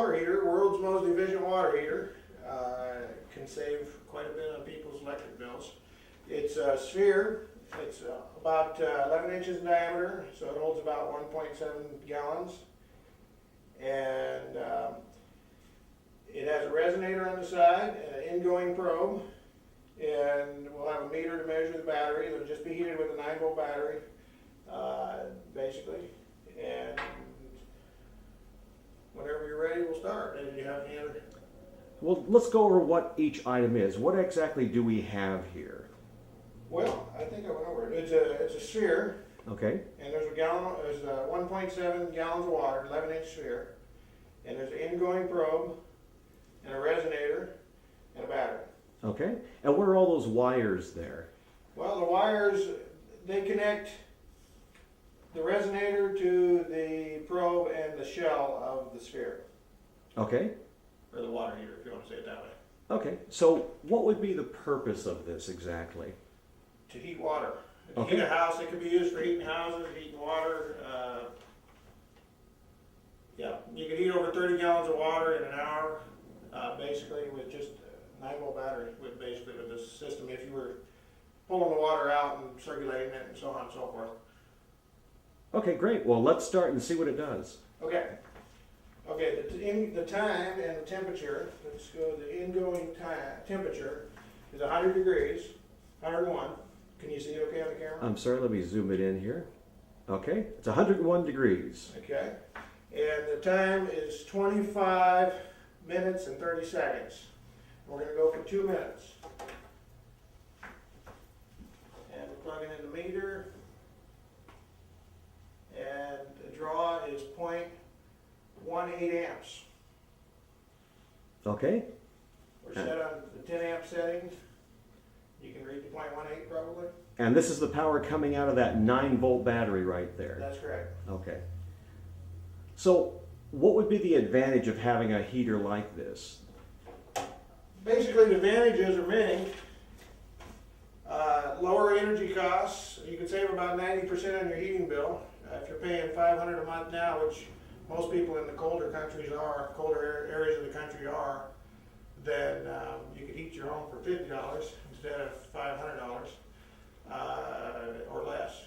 water heater, world's most efficient water heater. Can save quite a bit on people's electric bills. It's a sphere. It's about 11 inches in diameter, so it holds about 1.7 gallons. And it has a resonator on the side, an ingoing probe, and we'll have a meter to measure the battery. It'll just be heated with a 9-volt battery, basically. And whenever you're ready, we'll start. And you have any other? Well, let's go over what each item is. What exactly do we have here? Well, I think I went over it. It's a sphere. Okay. And there's 1.7 gallons of water, 11-inch sphere. And there's an ingoing probe, and a resonator, and a battery. Okay. And what are all those wires there? Well, the wires, they connect the resonator to the probe and the shell of the sphere. Okay. Or the water heater, if you want to say it that way. Okay. So what would be the purpose of this exactly? To heat water. To Okay. heat a house, it could be used for heating houses, heating water. Yeah, you can heat over 30 gallons of water in an hour, basically with just a 9-volt battery, with this system, if you were pulling the water out and circulating it and so on and so forth. Okay, great. Well, let's start and see what it does. Okay. Okay, the time and the temperature, let's go, the ingoing temperature is 100 degrees, 101. Can you see it okay on the camera? I'm sorry, let me zoom it in here. Okay, it's 101 degrees. Okay. And the time is 25 minutes and 30 seconds. We're going to go for 2 minutes. And we're plugging in the meter. And the draw is 0.18 amps. Okay. We're set on the 10 amp setting. You can read the 0.18 probably. And this is the power coming out of that 9-volt battery right there. That's correct. Okay. So what would be the advantage of having a heater like this? Basically, the advantages are many. Lower energy costs. You can save about 90% on your heating bill. If you're paying $500 a month now, which most people in the colder countries are, colder areas of the country are, then you could heat your home for $50 instead of $500 or less.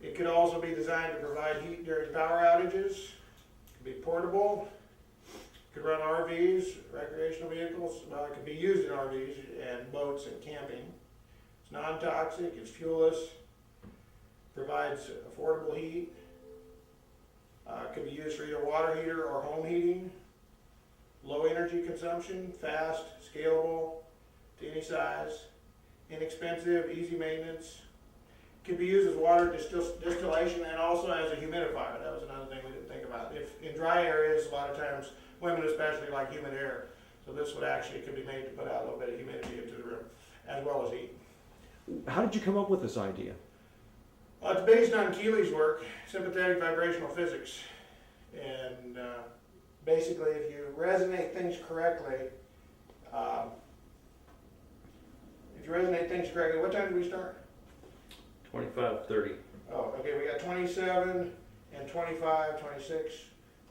It could also be designed to provide heat during power outages. It could be portable. It could run RVs, recreational vehicles. Well, it could be used in RVs and boats and camping. It's non-toxic, it's fuelless, provides affordable heat. Could be used for either water heater or home heating. Low energy consumption, fast, scalable to any size, inexpensive, easy maintenance. Could be used as water distillation and also as a humidifier. That was another thing we didn't think about. If in dry areas, a lot of times women especially like humid air, so this would actually could be made to put out a little bit of humidity into the room as well as heat. How did you come up with this idea? Well, it's based on Keely's work, sympathetic vibrational physics, and basically if you resonate things correctly, what time did we start? 25:30. Oh, okay, we got 27 and 25, 26,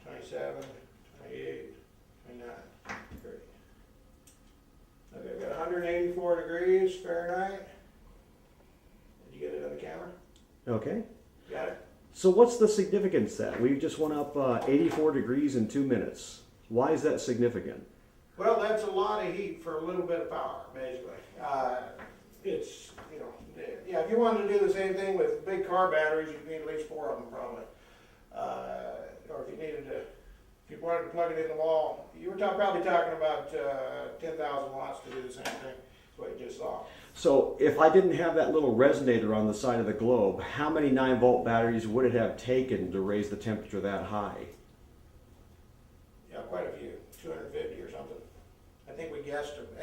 27, 28, 29, 30. Okay, we got 184 degrees Fahrenheit. Did you get it on the camera? Okay. Got it? So what's the significance that we just went up 84 degrees in 2 minutes? Why is that significant? Well, that's a lot of heat for a little bit of power, basically. It's, you know, yeah, if you wanted to do the same thing with big car batteries, you'd need at least 4 of them probably. Or if you wanted to plug it in the wall, you were probably talking about 10,000 watts to do the same thing. That's what you just saw. So if I didn't have that little resonator on the side of the globe, how many 9-volt batteries would it have taken to raise the temperature that high? Yeah, quite a few, 250 or something. I think I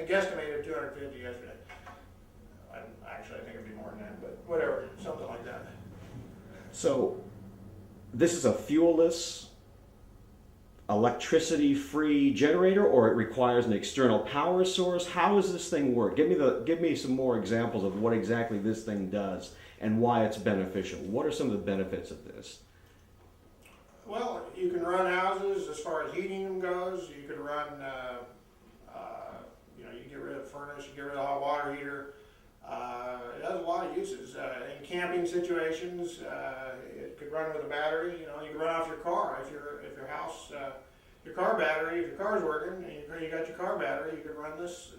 guesstimated 250 yesterday. Actually, I think it'd be more than that, but whatever, something like that. So this is a fuelless, electricity-free generator, or it requires an external power source? How does this thing work? Give me some more examples of what exactly this thing does and why it's beneficial. What are some of the benefits of this? Well, you can run houses as far as heating them goes. You can run, you know, you get rid of furnace, you get rid of the hot water heater. It has a lot of uses. In camping situations, it could run with a battery. You know, you can run off your car if your house, your car battery, if your car's working and you got your car battery, you could run this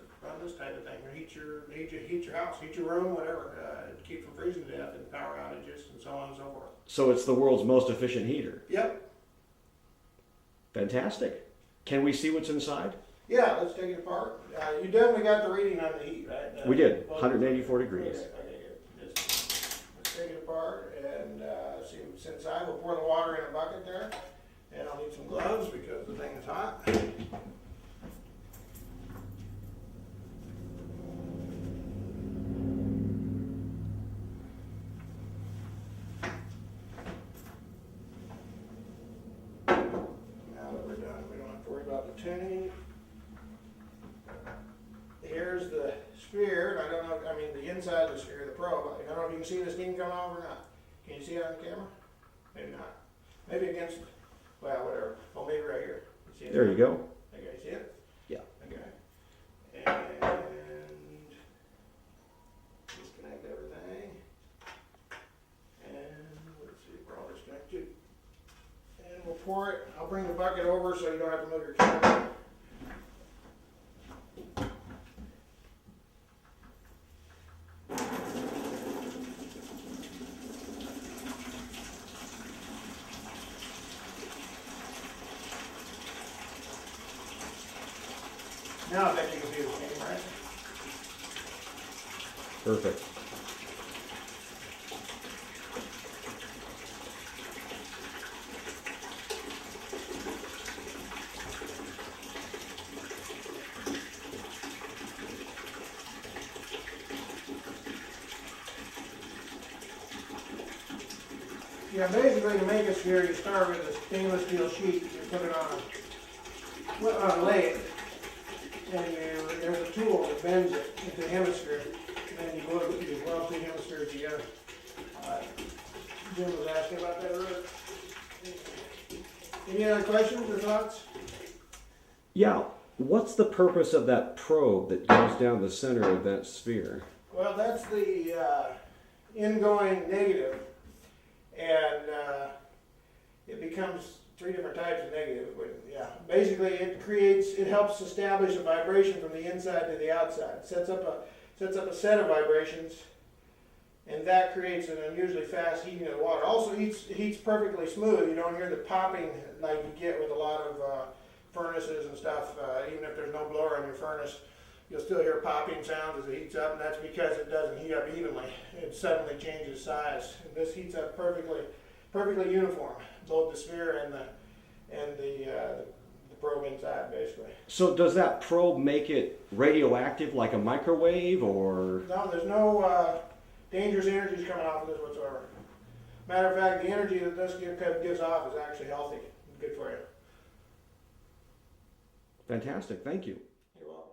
type of thing, or heat your house, heat your room, whatever, to keep from freezing to death in power outages and so on and so forth. So it's the world's most efficient heater. Yep. Fantastic. Can we see what's inside? Yeah, let's take it apart. You definitely got the reading on the heat, right? We did, 184 degrees. Okay, good. Let's take it apart and see what's inside. We'll pour the water in a bucket there, and I'll need some gloves because the thing is hot. Now that we're done, we don't have to worry about the tuning. Here's the sphere. I don't know, I mean the inside of the sphere, the probe. I don't know if you can see the steam coming off or not. Can you see it on camera? Maybe not. Maybe against, well, whatever. Oh, maybe right here. You see it? There you go. Okay, see it? Yeah. Okay. And disconnect everything. And let's see, we're all disconnected. And we'll pour it. I'll bring the bucket over so you don't have to move your camera. Now I bet you can see the steam, right? Perfect. Yeah, basically to make a sphere, you start with a stainless steel sheet, you put it on a lathe, and there's a tool that bends it into a hemisphere, and then you glue two hemispheres together. Jim was asking about that earlier. Any other questions or thoughts? Yeah, what's the purpose of that probe that goes down the center of that sphere? Well, that's the ingoing negative, and it becomes three different types of negative. Yeah, basically it helps establish a vibration from the inside to the outside. It sets up a set of vibrations, and that creates an unusually fast heating of the water. Also heats perfectly smooth. You don't hear the popping like you get with a lot of furnaces and stuff. Even if there's no blower on your furnace, you'll still hear popping sounds as it heats up, and that's because it doesn't heat up evenly. It suddenly changes size. And this heats up perfectly uniform, both the sphere and the probe inside, basically. So does that probe make it radioactive like a microwave, or? No, there's no dangerous energies coming off of this whatsoever. Matter of fact, the energy that this gives off is actually healthy and good for you. Fantastic, thank you. You're welcome.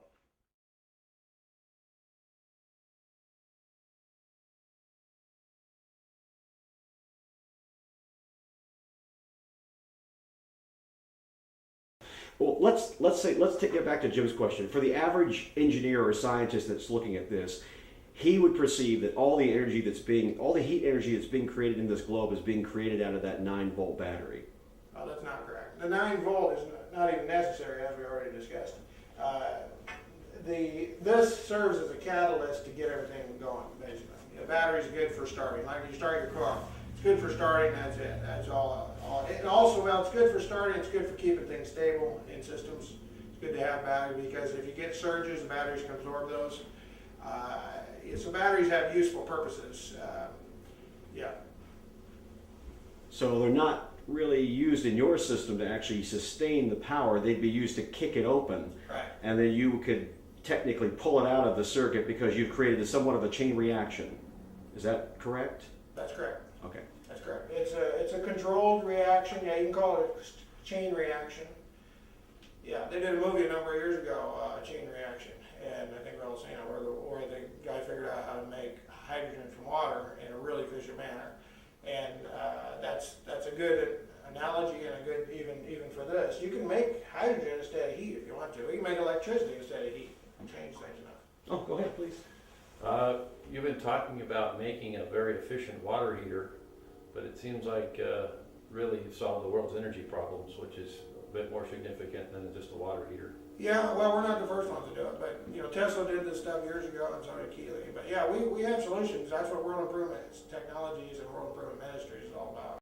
Well, let's get back to Jim's question. For the average engineer or scientist that's looking at this, he would perceive that all the heat energy that's being created in this globe is being created out of that 9-volt battery. Oh, that's not correct. The 9-volt is not even necessary, as we already discussed. This serves as a catalyst to get everything going, basically. The battery's good for starting. Like you start your car, it's good for starting. That's it. That's all. And also, well, it's good for starting. It's good for keeping things stable in systems. It's good to have battery because if you get surges, the batteries can absorb those. So batteries have useful purposes. Yeah. So they're not really used in your system to actually sustain the power. They'd be used to kick it open. Right. And then you could technically pull it out of the circuit because you've created somewhat of a chain reaction. Is that correct? That's correct. Okay. That's correct. It's a controlled reaction. Yeah, you can call it a chain reaction. Yeah, they did a movie a number of years ago, Chain Reaction, and I think we're all saying it, where the guy figured out how to make hydrogen from water in a really efficient manner, and that's a good analogy and a good even for this. You can make hydrogen instead of heat if you want to. You can make electricity instead of heat. Change things enough. Oh, go ahead, please. You've been talking about making a very efficient water heater, but it seems like really you've solved the world's energy problems, which is a bit more significant than just a water heater. Yeah, well, we're not the first ones to do it, but you know, Tesla did this stuff years ago, and so did Keely. But yeah, we have solutions. That's what world improvement technologies and world improvement ministries is all about.